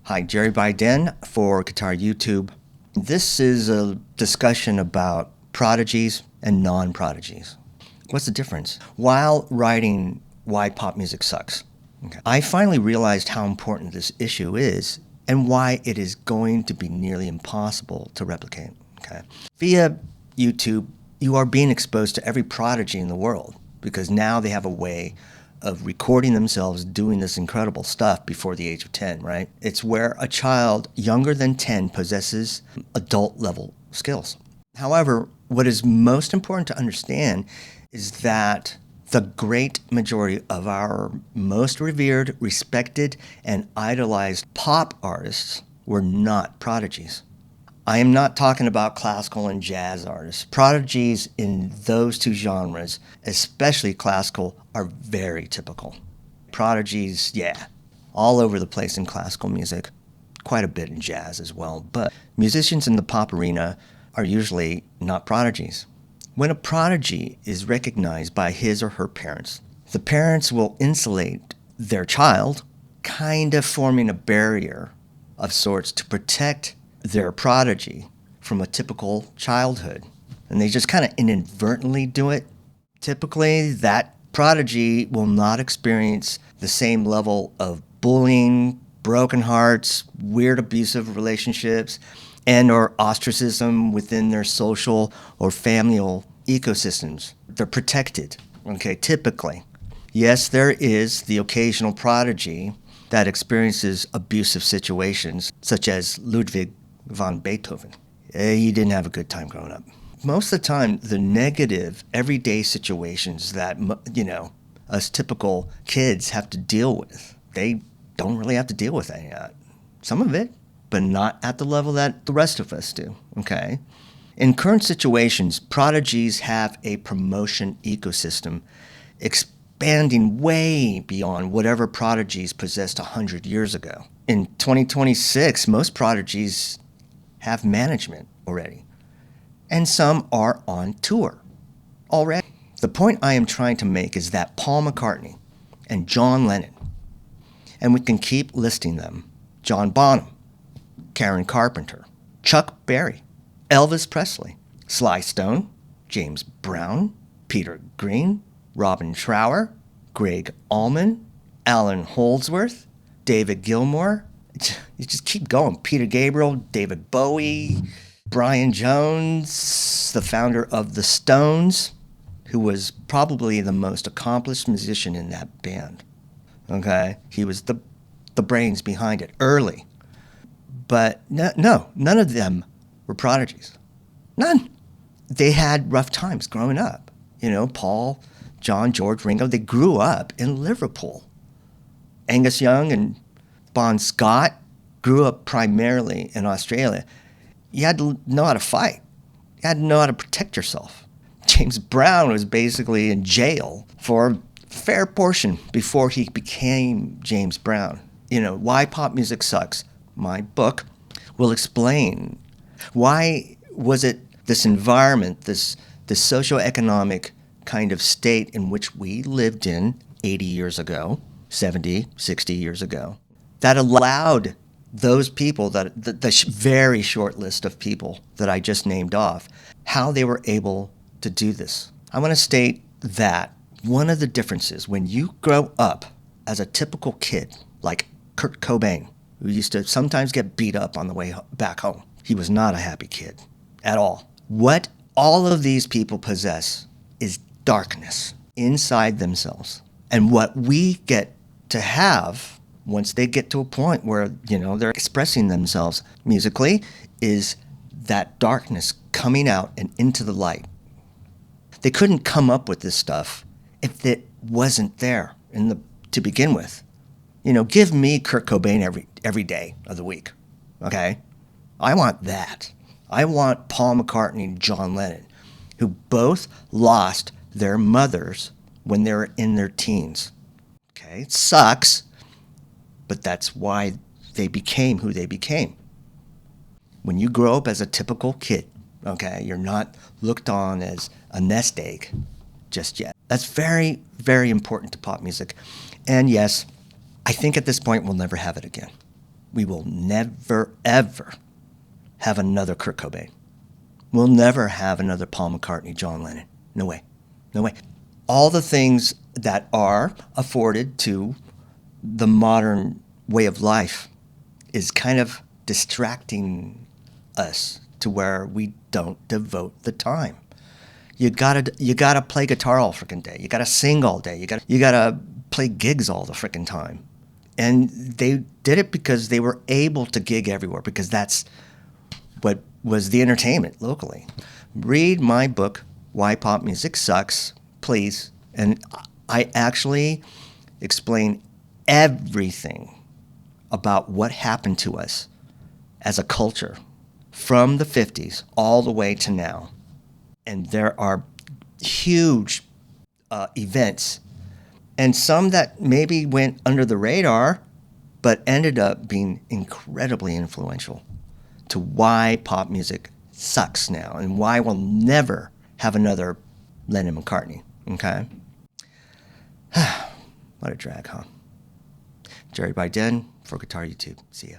Hi, Jerry Biden for Guitar YouTube. This is a discussion about prodigies and non-prodigies. What's the difference? While writing Why Pop Music Sucks, I finally realized how important this issue is and why it is going to be nearly impossible to replicate. Via YouTube, you are being exposed to every prodigy in the world because now they have a way of recording themselves doing this incredible stuff before the age of 10, right? It's where a child younger than 10 possesses adult-level skills. However, what is most important to understand is that the great majority of our most revered, respected, and idolized pop artists were not prodigies. I am not talking about classical and jazz artists. Prodigies in those two genres, especially classical, are very typical. Prodigies, all over the place in classical music, quite a bit in jazz as well. But musicians in the pop arena are usually not prodigies. When a prodigy is recognized by his or her parents, the parents will insulate their child, kind of forming a barrier of sorts to protect their prodigy from a typical childhood. And they just kind of inadvertently do it. Typically, that prodigy will not experience the same level of bullying, broken hearts, weird abusive relationships, and or ostracism within their social or familial ecosystems. They're protected, typically. Yes, there is the occasional prodigy that experiences abusive situations, such as Ludwig van Beethoven. He didn't have a good time growing up. Most of the time, the negative, everyday situations that, us typical kids have to deal with, they don't really have to deal with any of that. Some of it, but not at the level that the rest of us do, In current situations, prodigies have a promotion ecosystem expanding way beyond whatever prodigies possessed 100 years ago. In 2026, most prodigies have management already, and some are on tour already. The point I am trying to make is that Paul McCartney and John Lennon, and we can keep listing them, John Bonham, Karen Carpenter, Chuck Berry, Elvis Presley, Sly Stone, James Brown, Peter Green, Robin Trower, Greg Allman, Alan Holdsworth, David Gilmour. You just keep going. Peter Gabriel, David Bowie, Brian Jones, the founder of the Stones, who was probably the most accomplished musician in that band. He was the brains behind it early. But no, none of them were prodigies. None. They had rough times growing up. Paul, John, George, Ringo, they grew up in Liverpool. Angus Young and Bon Scott grew up primarily in Australia. You had to know how to fight. You had to know how to protect yourself. James Brown was basically in jail for a fair portion before he became James Brown. Why Pop Music Sucks, my book, will explain why was it this environment, this socioeconomic kind of state in which we lived in 80 years ago, 70, 60 years ago, that allowed those people, the very short list of people that I just named off, how they were able to do this. I want to state that one of the differences when you grow up as a typical kid, like Kurt Cobain, who used to sometimes get beat up on the way back home. He was not a happy kid at all. What all of these people possess is darkness inside themselves. And what we get to have once they get to a point where, they're expressing themselves musically is that darkness coming out and into the light. They couldn't come up with this stuff if it wasn't there to begin with. Give me Kurt Cobain every day of the week, I want that. I want Paul McCartney and John Lennon, who both lost their mothers when they were in their teens. It sucks, but that's why they became who they became. When you grow up as a typical kid, you're not looked on as a nest egg just yet. That's very, very important to pop music. And yes, I think at this point we'll never have it again. we will never, ever have another Kurt Cobain. We'll never have another Paul McCartney, John Lennon. No way. No way. All the things that are afforded to the modern way of life is kind of distracting us to where we don't devote the time. You gotta play guitar all freaking day. You gotta sing all day. You gotta play gigs all the freaking time. And they did it because they were able to gig everywhere, because that's what was the entertainment locally. Read my book, Why Pop Music Sucks, please. And I actually explain everything about what happened to us as a culture from the 50s all the way to now. And there are huge events, and some that maybe went under the radar, but ended up being incredibly influential to why pop music sucks now and why we'll never have another Lennon McCartney. Okay? What a drag, huh? Jerry Biden for Guitar YouTube. See ya.